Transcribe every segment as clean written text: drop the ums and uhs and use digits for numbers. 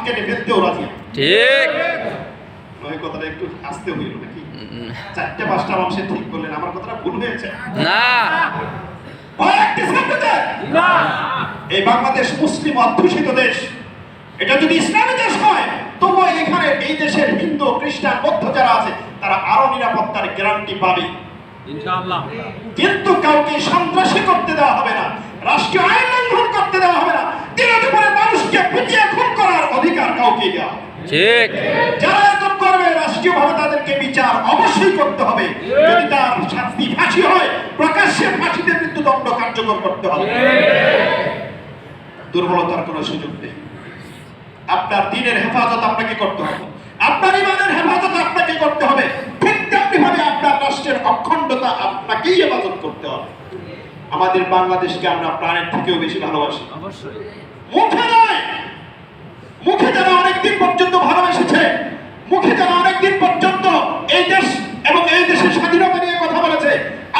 কেটে ফেলতেও রাজি। ঠিক নয় কথাটা একটু আসতে হইল নাকি? 4-5টা মানুষের ঠিক বললেন, আমার কথাটা ভুল হয়েছে না? এই বাংলাদেশ মুসলিম অধ্যুষিত দেশ, এটা যদি ইসলামী দেশ হয় তবুও এখানে এই দেশের হিন্দু খ্রিস্টান বৌদ্ধ যারা আছে তারা আরো নিরাপত্তার গ্যারান্টি পাবে ইনশাআল্লাহ। কিন্তু কাউকে সন্ত্রাসী করতে দেওয়া হবে না, রাষ্ট্রীয় আইন লঙ্ঘন করতে দেওয়া হবে না, দিনের উপরে মানুষকে পিটিয়ে খুন করার অধিকার কাউকে দেওয়া হবে। ঠিক যারা এরকম করবে রাষ্ট্রীয়ভাবে তাদেরকে বিচার অবশ্যই করতে হবে। যদি তার শাস্তি ফাঁসি হয়, প্রকাশ্যে ফাঁসিতে মৃত্যুদণ্ড কার্যকর করতে হবে। দুর্বলতার কোনো সুযোগ নেই। আপনার দ্বীনের হেফাজত আপনাকে করতে হবে, আপনার ইমানের হেফাজত আপনাকে করতে হবে, ঠিক তেমনি ভাবে আপনার রাষ্ট্রের অখণ্ডতা আপনাকেই হেফাজত করতে হবে। আমাদের বাংলাদেশকে আমরা প্রাণের থেকেও বেশি ভালোবাসি, অবশ্যই। মুখে নয়। মুখে যারা অনেকদিন পর্যন্ত ভালোবেসেছে, মুখে যারা অনেকদিন পর্যন্ত এই দেশ এবং এই দেশের স্বাধীনতা নিয়ে কথা বলেছে,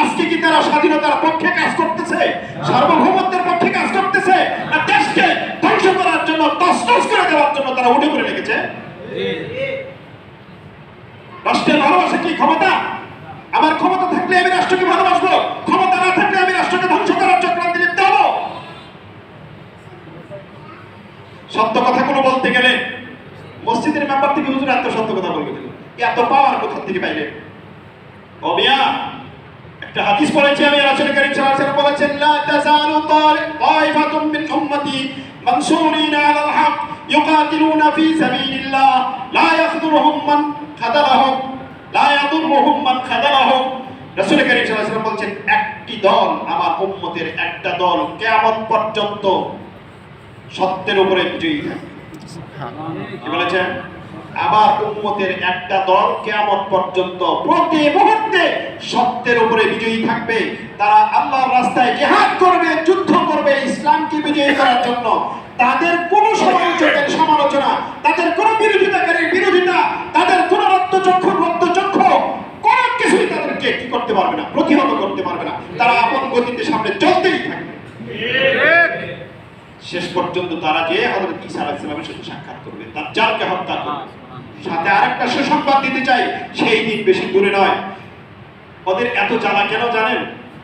আজকে কি তারা স্বাধীনতার পক্ষে কাজ করতেছে, সার্বভৌমত্বের পক্ষে কাজ করতেছে, না দেশকে ধ্বংস করার জন্য, তছনছ করে দেওয়ার জন্য তারা উঠে পড়ে লেগেছে? রাষ্ট্রের ভালোবাসা কি ক্ষমতা? আমার ক্ষমতা থাকলে আমি রাষ্ট্রকে ভালোবাসবো, ক্ষমতা না থাকলে আমি রাষ্ট্রকে ধ্বংস করার চক্রান্তে লিপ্ত হবো। সত্য কথাগুলো বলতে গেলে মসজিদের মেম্বার থেকে হুজুর এত সত্য কথা বলবে, এত পাওয়ার কোথা থেকে পাইলে? ও মিয়া, একটা হাদিস পড়েছি আমি, রাসূল করিম সাল্লাল্লাহু আলাইহি ওয়াসাল্লাম বলেছেন, লা তাযালু তাইফাতুম মিন উম্মতি মানসুরিনা আলাল হক ইউকাতিলুনা ফি সাবিলিল্লাহ লা ইয়াখদুরুহুম মান খাদালাহুম লা ইয়াদুররুহুম মান খাদালাহুম। রাসূল করিম সাল্লাল্লাহু আলাইহি ওয়াসাল্লাম বলেছেন, একটি দল, আমার উম্মতের একটা দল কিয়ামত পর্যন্ত সত্যের উপরে বিজয়ী থাকবে। কি বলেছেন? আবার উম্মতের একটা দল কিয়ামত পর্যন্ত প্রতি মুহূর্তে সত্যের উপরে বিজয়ী থাকবে। তারা আল্লাহর রাস্তায় জিহাদ করবে, যুদ্ধ করবে ইসলামকে বিজয়ী করার জন্য। তাদের কোনো সমালোচনা, তাদের কোনো বিরোধিতাকারীর বিরোধিতা, তাদের কোনো রক্তচক্ষু কোনো কিছুই তাদেরকে কি করতে পারবে না, প্রতিহত করতে পারবে না। তারা আপন গতিতে সামনে চলতেই থাকবে। শেষ পর্যন্ত তারা যে হযরত ঈসা আলাইহিস সালামের সাথে সাক্ষাৎ করবে, দাজ্জালকে হত্যা করবে। সাথে আরেকটা সুসংবাদ দিতে চাই, সেই দিন বেশি দূরে নয়। ওদের এত জ্বালা কেন জানেন?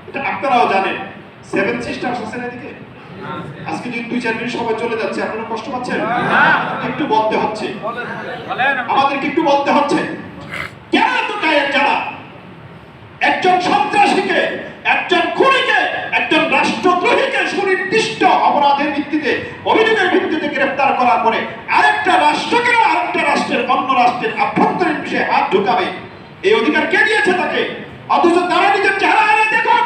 এটা আপনারাও জানেন। 7 সিস্টার্স আছে না এদিকে? আজকে যদি 2-4 মিনিট সময় চলে যাচ্ছে, আপনারা কষ্ট পাচ্ছেন? একটু বলতে হচ্ছে, আমাদেরকে একটু বলতে হচ্ছে। কেন এত গায়ের জ্বালা? একজন সন্ত্রাসীকে, একজন খুনিকে, একজন রাষ্ট্রদ্রোহীকে সুনির্দিষ্ট অপরাধের ভিত্তিতে, অভিযোগের ভিত্তিতে গ্রেফতার করার পরে আরেকটা রাষ্ট্রকে, আরেকটা রাষ্ট্রের, অন্য রাষ্ট্রের আভ্যন্তরীণ বিষয়ে হাত ঢুকাবে, এই অধিকার কে দিয়েছে তাকে? অথচ তারা নিজের চেহারা এনে দেখুন,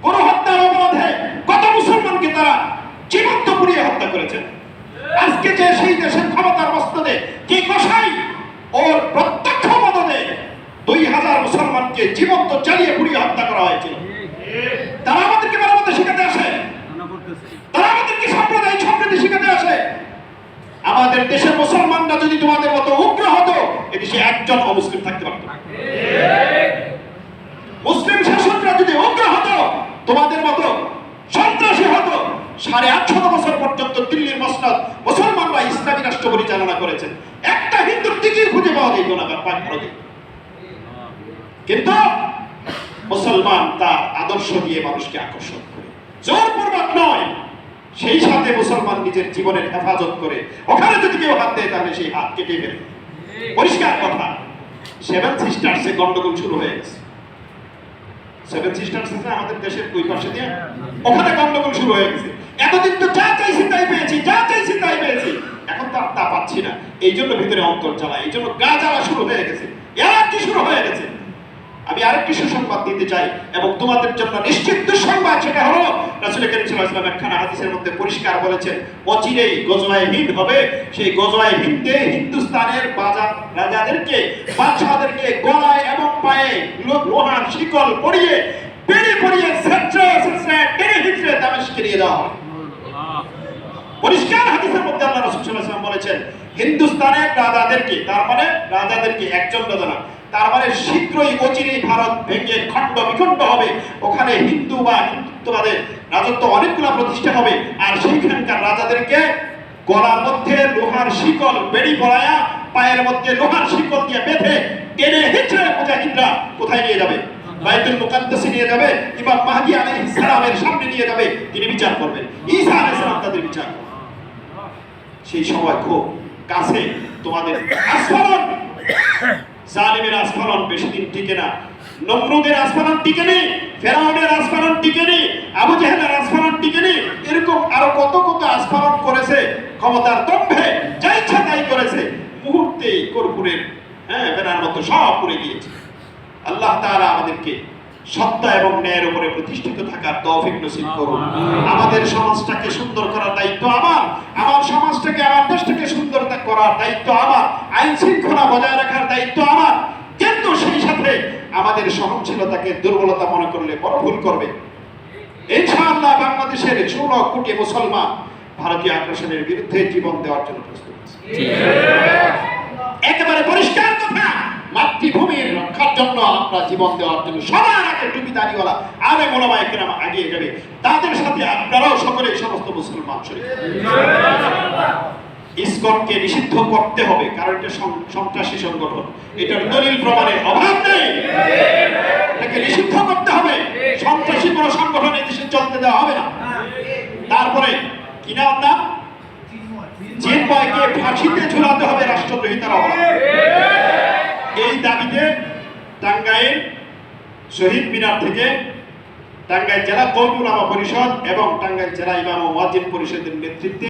কোন হত্যার অপরাধে কত মুসলমানকে তারা জীবন্ত পুড়িয়ে হত্যা করেছেন। আজকে যে সেই দেশের ক্ষমতার মস্তদে কি কসাই ওর প্রত্যক্ষ মদদে 2000 মুসলমানকে জীবন্ত জ্বালিয়ে পুড়িয়ে হত্যা করা হয়েছিল। তারা আমাদেরকে মানবতা শিখাতে আসে, তারা আমাদেরকে সাম্প্রদায়িক সম্প্রীতি শিখাতে আসে। আমাদের দেশের মুসলমানরা যদি তোমাদের মতো উগ্র হতো, এদেশে একজন অমুসলিম থাকতে পারত না। মুসলিম শাসকরা যদি উগ্র হতো, তোমাদের মতো সন্ত্রাসী হতো। 850 বছর পর্যন্ত দিল্লির মসনদ মুসলমানরা ইসলামী রাষ্ট্র পরিচালনা করেছেন, একটা হিন্দুর দিকেই খুঁজে পাওয়া যেত না ভারতে। কিন্তু মুসলমান তার আদর্শ দিয়ে মানুষকে আকর্ষণ করে, জোরপূর্বক নয়। সেই সাথে মুসলমান নিজের জীবনের হেফাজত করে, ওখানে যদি কেউ হাত দেয় তাহলে সেই হাত কেটে ফেলে। পরিষ্কার কথা। 7 সিস্টার্সে গন্ডগোল শুরু হয়ে গেছে। 7 সিস্টার্স আছে আমাদের দেশের ওই পাশে দিয়ে, ওখানে গন্ডগোল শুরু হয়ে গেছে। এতদিন তো যা চাইছি তাই পেয়েছি, যা চাইছি তাই পেয়েছি, এখন তো আর তা পাচ্ছি না। এই জন্য ভিতরে অন্তর জ্বালা, এই জন্য গা জ্বালা শুরু হয়ে গেছে, এলাকি শুরু হয়ে গেছে। আমি আরেকটি সুসংবাদ দিতে চাই এবং তোমাদের জন্য নিশ্চিত দুঃসংবাদ, সেটা হলো রাসূল করিম সাল্লাল্লাহু আলাইহি ওয়াসাল্লাম একখানা হাদিসের মধ্যে পরিষ্কার বলেছেন, অচিরেই গজওয়ায়ে হিন্দ হবে। সেই গজওয়ায়ে হিন্দে হিন্দুস্তানের রাজাদেরকে, বাদশাহদেরকে গলায় এবং পায়ে লোহার শিকল পরিয়ে, বেড়ে পরিয়ে, টেনে হিচড়ে দামেস্কে নিয়ে যাওয়া হবে। পরিষ্কার হাদিসের মধ্যে আল্লাহ রাসূল সাল্লাল্লাহু আলাইহি ওয়াসাল্লাম বলেছেন, হিন্দুস্তানের রাজাদেরকে, তার মানে রাজাদেরকে একজন রাজা না, তার মানে শীঘ্রই অচিরেই ভারত ভেঙে খণ্ড বিখণ্ড হবে। ওখানে হিন্দু বা হিন্দুত্ববাদের রাজত্ব অনেকগুলা প্রতিষ্ঠা হবে, আর সেইখানকার রাজাদেরকে গলার মধ্যে লোহা লোহার শিকল বেড়ি পড়ায়া পায়ের মধ্যে লোহার শিকল দিয়ে বেঁধে টেনে হিচড়ে মুজাহিদরা কোথায় নিয়ে যাবে? বাইতুল মুকাদ্দাসে নিয়ে যাবে। ইমাম মাহদী আলাইহিস সালামের সামনে নিয়ে যাবে, তিনি বিচার করবেন। ঈসা আলাইহিস সালাম তাদের বিচার করবেন। সেই সময় খুব কাছে তোমাদের আস্ফালন, জালিমের আস্ফালন বেশি দিন টিকে না। নমরুদের আস্ফালন টিকে নেই, ফেরাউনের আস্ফালন টিকে নেই, আবু জেহেলের আস্ফালন টিকে নেই। এরকম আরো কত কত আস্ফালন করেছে, ক্ষমতার দম্ভে যা ইচ্ছা তাই করেছে। মুহূর্তে কর্পূরের বেনার মতো সব পুড়ে গিয়েছে। আল্লাহ তাআলা আমাদেরকে সত্য এবং ন্যায়ের উপরে প্রতিষ্ঠিত থাকার তৌফিক নসিব করুন। আমাদের সমাজটাকে সুন্দর করার দায়িত্ব আমার, আমার সমাজটাকে, আমার দেশটাকে সুন্দর করার দায়িত্ব আমার, আইন শৃঙ্খলা বজায় রাখার দায়িত্ব আমার। কিন্তু সেই সাথে আমাদের সহনশীলতাকে দুর্বলতা মনে করলে বড় ভুল করবে। ইনশাআল্লাহ বাংলাদেশের 16 কোটি মুসলমান ভারতীয় আগ্রাসনের বিরুদ্ধে জীবন দেওয়ার জন্য প্রস্তুত আছে। একেবারে পরিষ্কার কথা, মাতৃভূমির রক্ষার জন্য আমরা জীবন দেওয়ার জন্য সবার আগে টুপিদারিওয়ালা আলেম ওলামায়ে কেরাম এগিয়ে যাবে। তাদের সাথে আপনারাও সকলে সমস্ত মুসলমান শরীক। ইসকনকে নিষিদ্ধ করতে হবে, কারণ এটা সন্ত্রাসী সংগঠন, এটার দলিল প্রমাণের অভাব নেই। এটাকে নিষিদ্ধ করতে হবে, সন্ত্রাসী কোনো সংগঠন এই দেশে চলতে দেওয়া হবে না। তারপরে কি নাম নাম চিন্ময়কে ফাঁসিতে ঝুলাতে হবে রাষ্ট্রদ্রোহিতার অপরাধ। এই দাবিতে টাঙ্গাইল শহীদ মিনার থেকে টাঙ্গাইল জেলা কওমি উলামা পরিষদ এবং টাঙ্গাইল জেলা ইমাম ও মুয়াজ্জিন পরিষদের নেতৃত্বে